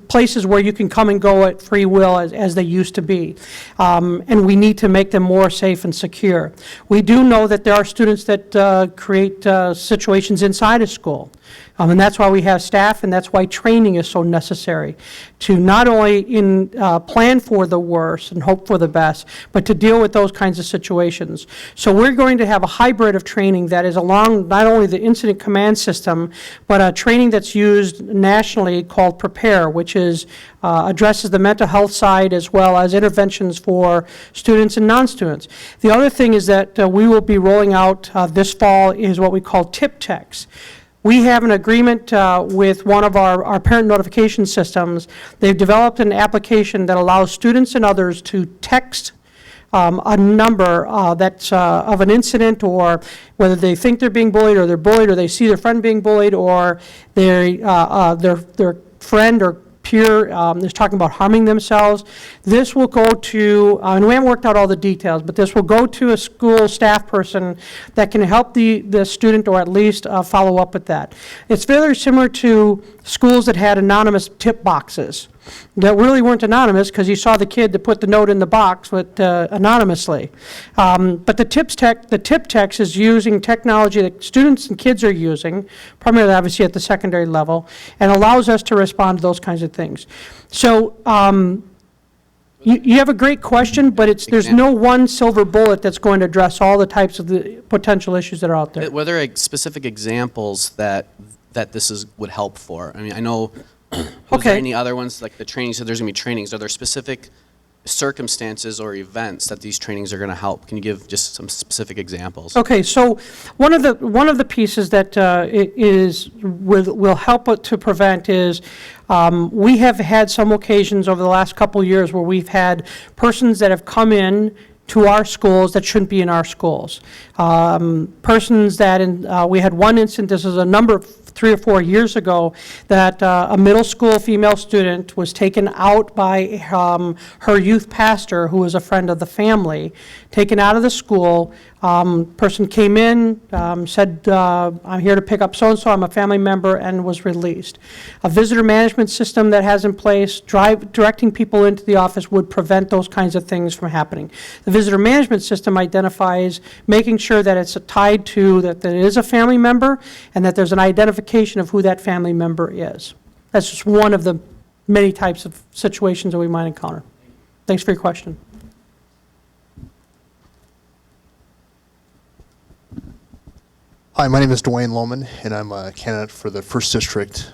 places where you can come and go at free will as they used to be. And we need to make them more safe and secure. We do know that there are students that create situations inside a school. And that's why we have staff, and that's why training is so necessary, to not only plan for the worst and hope for the best, but to deal with those kinds of situations. So we're going to have a hybrid of training that is along not only the incident command system, but a training that's used nationally called Prepare, which is addresses the mental health side as well as interventions for students and non-students. The other thing is that we will be rolling out this fall is what we call tip techs. We have an agreement with one of our parent notification systems. They've developed an application that allows students and others to text a number that's of an incident, or whether they think they're being bullied, or they're bullied, or they see their friend being bullied, or their friend or peer is talking about harming themselves. This will go to, and we haven't worked out all the details, but this will go to a school staff person that can help the student, or at least follow up with that. It's very similar to schools that had anonymous tip boxes that really weren't anonymous, because you saw the kid that put the note in the box with anonymously. But the tip text is using technology that students and kids are using, primarily obviously at the secondary level, and allows us to respond to those kinds of things. So you have a great question, but there's no one silver bullet that's going to address all the types of the potential issues that are out there. Were there specific examples that would help for? I mean, I know, was there any other ones, like the training, so there's going to be trainings. Are there specific circumstances or events that these trainings are going to help? Can you give just some specific examples? Okay, so one of the pieces that will help to prevent is we have had some occasions over the last couple years where we've had persons that have come in to our schools that shouldn't be in our schools. Persons that, we had one incident, this is a number of 3 or 4 years ago, that a middle school female student was taken out by her youth pastor, who was a friend of the family, taken out of the school. Person came in, said, I'm here to pick up so-and-so, I'm a family member, and was released. A visitor management system that has in place, directing people into the office, would prevent those kinds of things from happening. The visitor management system identifies making sure that it's tied to that it is a family member, and that there's an identification of who that family member is. That's just one of the many types of situations that we might encounter. Thanks for your question. Hi, my name is Dwayne Lohman, and I'm a candidate for the 1st District.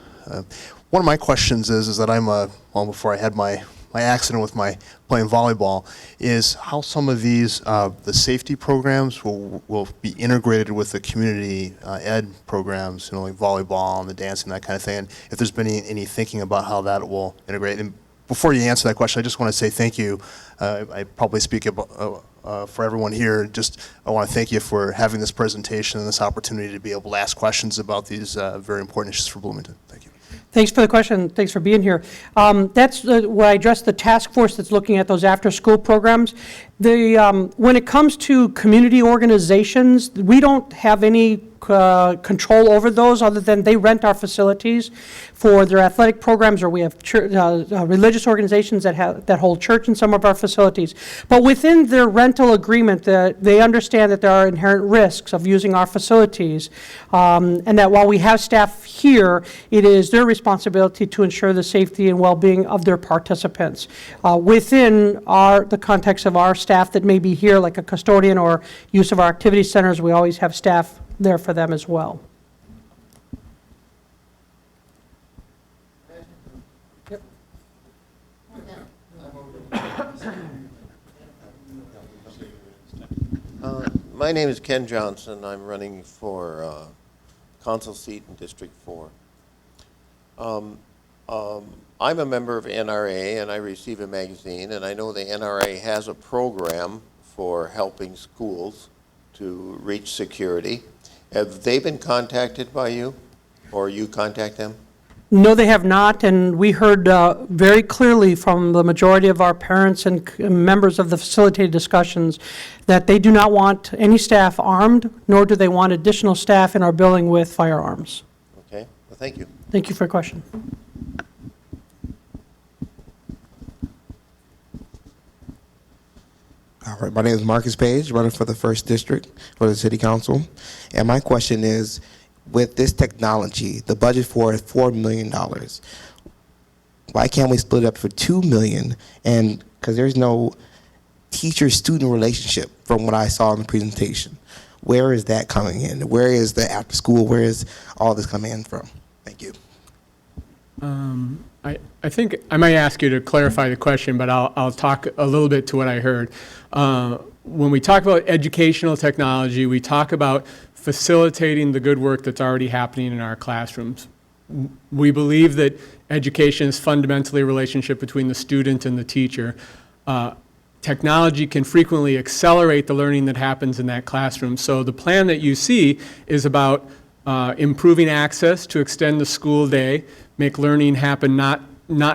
One of my questions is that well, before I had my accident with my playing volleyball, is how some of these, the safety programs will be integrated with the community ed programs, like volleyball and the dancing, that kind of thing, and if there's been any thinking about how that will integrate. And before you answer that question, I just want to say thank you. I probably speak about, for everyone here. I want to thank you for having this presentation and this opportunity to be able to ask questions about these very important issues for Bloomington. Thank you. Thanks for the question. Thanks for being here. That's where I addressed the task force that's looking at those after-school programs. When it comes to community organizations, we don't have any control over those, other than they rent our facilities for their athletic programs, or we have religious organizations that hold church in some of our facilities. But within their rental agreement, they understand that there are inherent risks of using our facilities, and that while we have staff here, it is their responsibility to ensure the safety and well-being of their participants. Within the context of our staff that may be here, like a custodian or use of our activity centers, we always have staff there for them as well. My name is Ken Johnson. I'm running for council seat in District 4. I'm a member of NRA, and I receive a magazine, and I know the NRA has a program for helping schools to reach security. Have they been contacted by you, or you contact them? No, they have not, and we heard very clearly from the majority of our parents and members of the facilitated discussions that they do not want any staff armed, nor do they want additional staff in our building with firearms. Okay, well, thank you. Thank you for your question. All right, my name is Marcus Page, running for the 1st District for the City Council. And my question is, with this technology, the budget for it is $4 million. Why can't we split it up for $2 million? And because there's no teacher-student relationship from what I saw in the presentation. Where is that coming in? Where is the after school? Where is all this coming in from? Thank you. I think I might ask you to clarify the question, but I'll talk a little bit to what I heard. when we talk about educational technology, we talk about facilitating the good work that's already happening in our classrooms. We believe that education is fundamentally a relationship between the student and the teacher. Technology can frequently accelerate the learning that happens in that classroom. So the plan that you see is about improving access to extend the school day, make learning happen not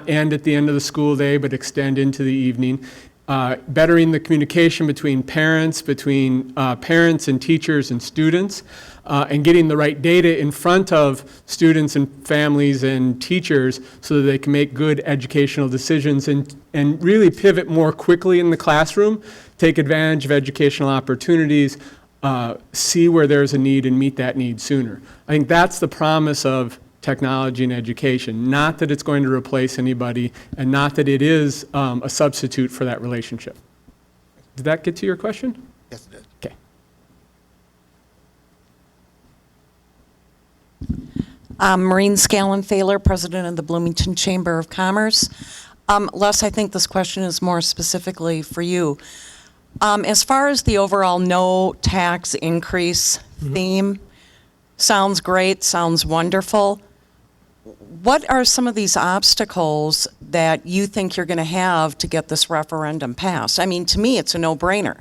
end at the end of the school day, but extend into the evening. Bettering the communication between parents and teachers and students, and getting the right data in front of students and families and teachers so that they can make good educational decisions and really pivot more quickly in the classroom, take advantage of educational opportunities, see where there's a need and meet that need sooner. I think that's the promise of technology and education, not that it's going to replace anybody and not that it is a substitute for that relationship. Did that get to your question? Yes, it is. Okay. Maureen Scallon-Thaler, President of the Bloomington Chamber of Commerce. Les, I think this question is more specifically for you. As far as the overall no tax increase theme, sounds great, sounds wonderful. What are some of these obstacles that you think you're going to have to get this referendum passed? I mean, to me, it's a no-brainer.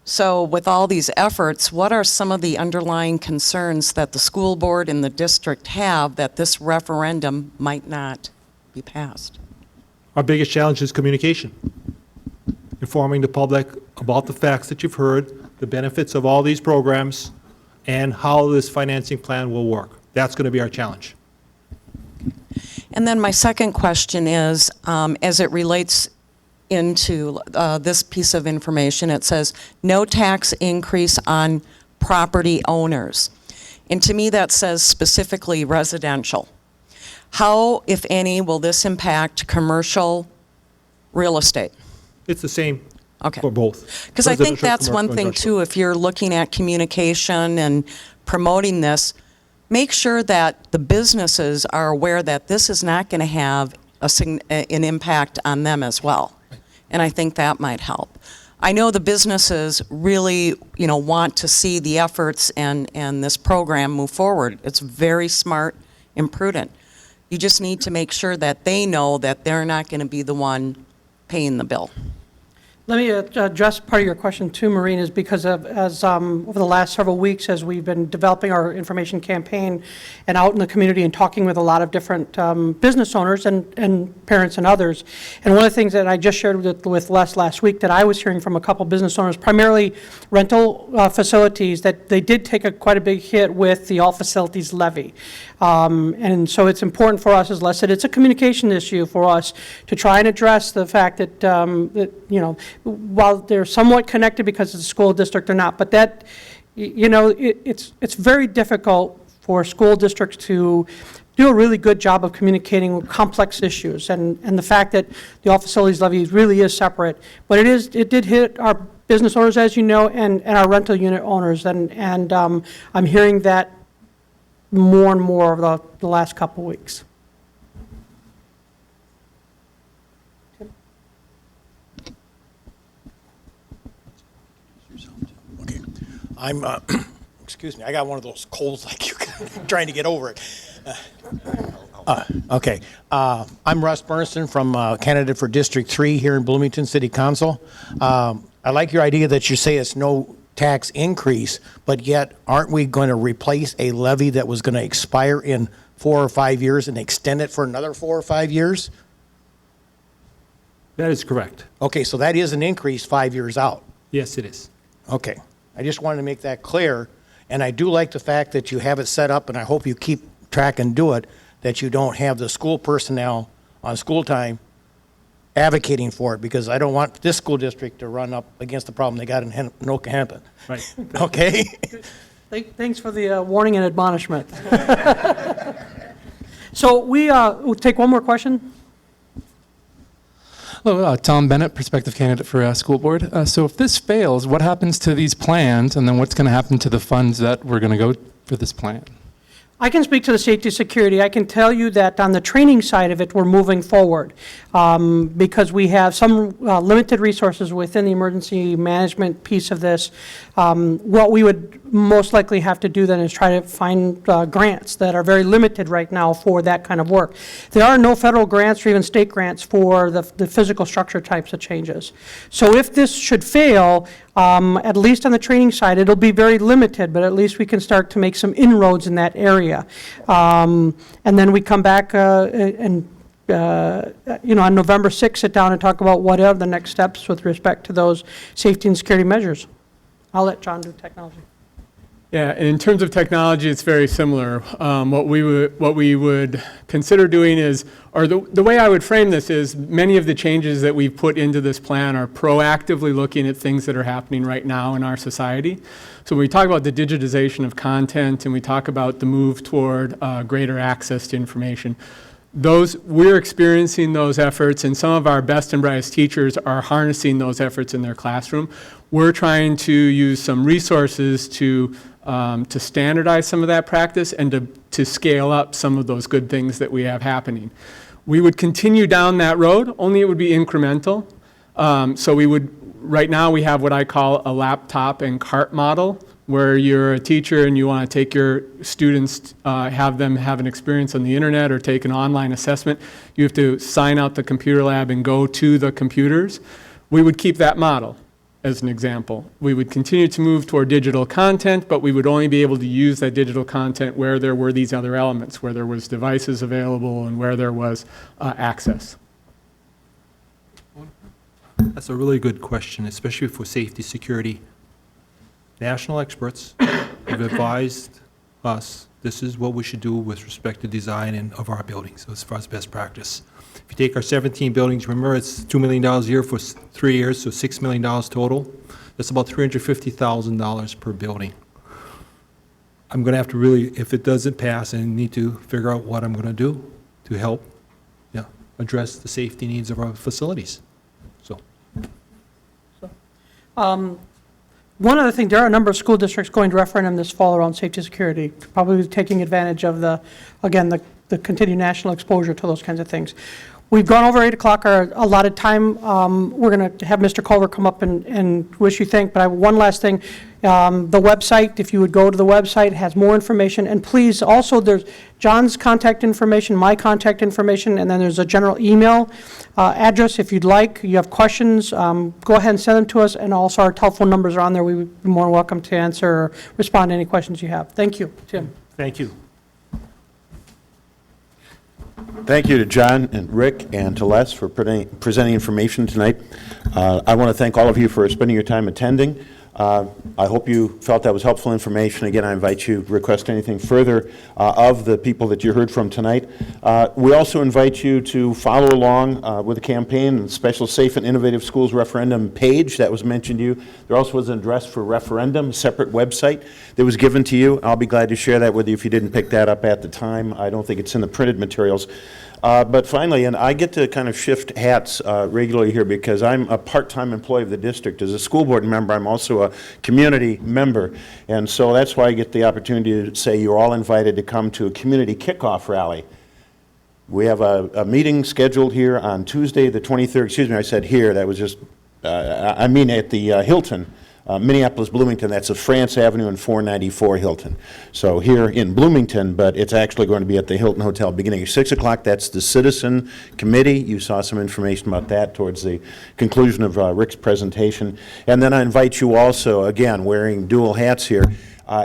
So with all these efforts, what are some of the underlying concerns that the school board and the district have that this referendum might not be passed? Our biggest challenge is communication. Informing the public about the facts that you've heard, the benefits of all these programs, and how this financing plan will work. That's going to be our challenge. And then my second question is, as it relates into this piece of information, it says, no tax increase on property owners. And to me, that says specifically residential. How, if any, will this impact commercial real estate? It's the same Okay. for both. Because I think Residential, that's one commercial, thing, industrial. too, if you're looking at communication and promoting this, make sure that the businesses are aware that this is not going to have an impact on them as well. And I think that might help. I know the businesses really, want to see the efforts and this program move forward. It's very smart and prudent. You just need to make sure that they know that they're not going to be the one paying the bill. Let me address part of your question too, Maureen, is because over the last several weeks, as we've been developing our information campaign and out in the community and talking with a lot of different business owners and parents and others, and one of the things that I just shared with Les last week that I was hearing from a couple business owners, primarily rental facilities, that they did take quite a big hit with the all facilities levy. And so it's important for us, as Les said, it's a communication issue for us to try and address the fact that, while they're somewhat connected because it's a school district or not, but that, it's very difficult for school districts to do a really good job of communicating complex issues. And the fact that the all facilities levy really is separate, but it did hit our business owners, as you know, and our rental unit owners. And I'm hearing that more and more over the last couple of weeks. Okay, I'm, excuse me, I got one of those colds like you, trying to get over it. Okay, I'm Russ Bernstein from candidate for District 3 here in Bloomington City Council. I like your idea that you say it's no tax increase, but yet aren't we going to replace a levy that was going to expire in 4 or 5 years and extend it for another 4 or 5 years? That is correct. Okay, so that is an increase 5 years out. Yes, it is. Okay, I just wanted to make that clear, and I do like the fact that you have it set up, and I hope you keep track and do it, that you don't have the school personnel on school time advocating for it, because I don't want this school district to run up against the problem they got in Anoka-Hempstead. Right. Okay? Thanks for the warning and admonishment. So we'll take one more question. Hello, Tom Bennett, prospective candidate for school board. So if this fails, what happens to these plans, and then what's going to happen to the funds that we're going to go for this plan? I can speak to the safety security. I can tell you that on the training side of it, we're moving forward because we have some limited resources within the emergency management piece of this. What we would most likely have to do then is try to find grants that are very limited right now for that kind of work. There are no federal grants or even state grants for the physical structure types of changes. So if this should fail, at least on the training side, it'll be very limited, but at least we can start to make some inroads in that area. And then we come back and on November 6th, sit down and talk about what are the next steps with respect to those safety and security measures. I'll let John do technology. Yeah, and in terms of technology, it's very similar. What we would consider doing is, or the way I would frame this is, many of the changes that we've put into this plan are proactively looking at things that are happening right now in our society. So when we talk about the digitization of content and we talk about the move toward greater access to information, we're experiencing those efforts, and some of our best and brightest teachers are harnessing those efforts in their classroom. We're trying to use some resources to standardize some of that practice and to scale up some of those good things that we have happening. We would continue down that road, only it would be incremental. So right now we have what I call a laptop and cart model, where you're a teacher and you want to take your students, have them have an experience on the internet or take an online assessment. You have to sign out the computer lab and go to the computers. We would keep that model as an example. We would continue to move toward digital content, but we would only be able to use that digital content where there were these other elements, where there was devices available and where there was access. That's a really good question, especially for safety, security. National experts have advised us this is what we should do with respect to design of our buildings, as far as best practice. If you take our 17 buildings, remember it's $2 million a year for 3 years, so $6 million total. That's about $350,000 per building. I'm going to have to really, if it doesn't pass, and need to figure out what I'm going to do to help address the safety needs of our facilities. So. One other thing, there are a number of school districts going to referendum this fall around safety and security, probably taking advantage of the continued national exposure to those kinds of things. We've gone over 8 o'clock, our allotted time. We're going to have Mr. Culver come up and wish you thank, but I have one last thing. The website, if you would go to the website, has more information. And please, also, there's John's contact information, my contact information, and then there's a general email address. If you'd like, you have questions, go ahead and send them to us. And also, our telephone numbers are on there. We would be more than welcome to answer or respond to any questions you have. Thank you, Tim. Thank you. Thank you to John and Rick and to Les for presenting information tonight. I want to thank all of you for spending your time attending. I hope you felt that was helpful information. Again, I invite you to request anything further of the people that you heard from tonight. We also invite you to follow along with the campaign and special Safe and Innovative Schools referendum page that was mentioned to you. There also was an address for referendum, a separate website that was given to you. I'll be glad to share that with you if you didn't pick that up at the time. I don't think it's in the printed materials. But finally, and I get to kind of shift hats regularly here because I'm a part-time employee of the district. As a school board member, I'm also a community member. And so that's why I get the opportunity to say you're all invited to come to a community kickoff rally. We have a meeting scheduled here on Tuesday, the 23rd. Excuse me, I said here. That was just, I mean at the Hilton. Minneapolis, Bloomington, that's a France Avenue and 494 Hilton. So here in Bloomington, but it's actually going to be at the Hilton Hotel beginning at 6 o'clock. That's the Citizen Committee. You saw some information about that towards the conclusion of Rick's presentation. And then I invite you also, again, wearing dual hats here,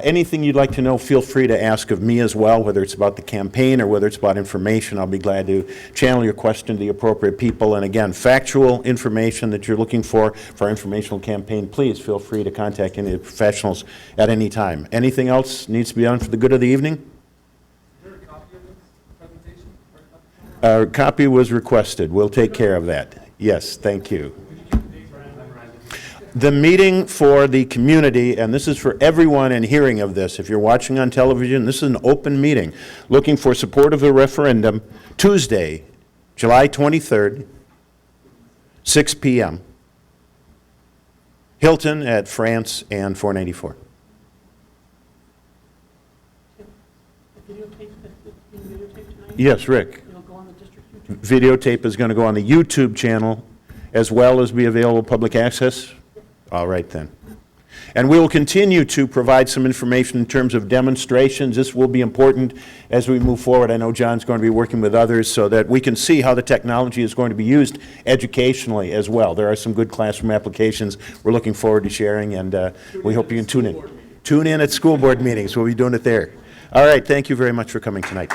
anything you'd like to know, feel free to ask of me as well, whether it's about the campaign or whether it's about information. I'll be glad to channel your question to the appropriate people. And again, factual information that you're looking for our informational campaign, please feel free to contact any of the professionals at any time. Anything else needs to be done for the good of the evening? Is there a copy of this presentation? A copy was requested. We'll take care of that. Yes, thank you. The meeting for the community, and this is for everyone in hearing of this, if you're watching on television, this is an open meeting, looking for support of the referendum, Tuesday, July 23rd, 6 p.m., Hilton at France and 494. Yes, Rick. Videotape is going to go on the YouTube channel as well as be available public access? All right then. And we will continue to provide some information in terms of demonstrations. This will be important as we move forward. I know John's going to be working with others so that we can see how the technology is going to be used educationally as well. There are some good classroom applications we're looking forward to sharing, and we hope you can tune in. Tune in at school board meetings. We'll be doing it there. All right, thank you very much for coming tonight.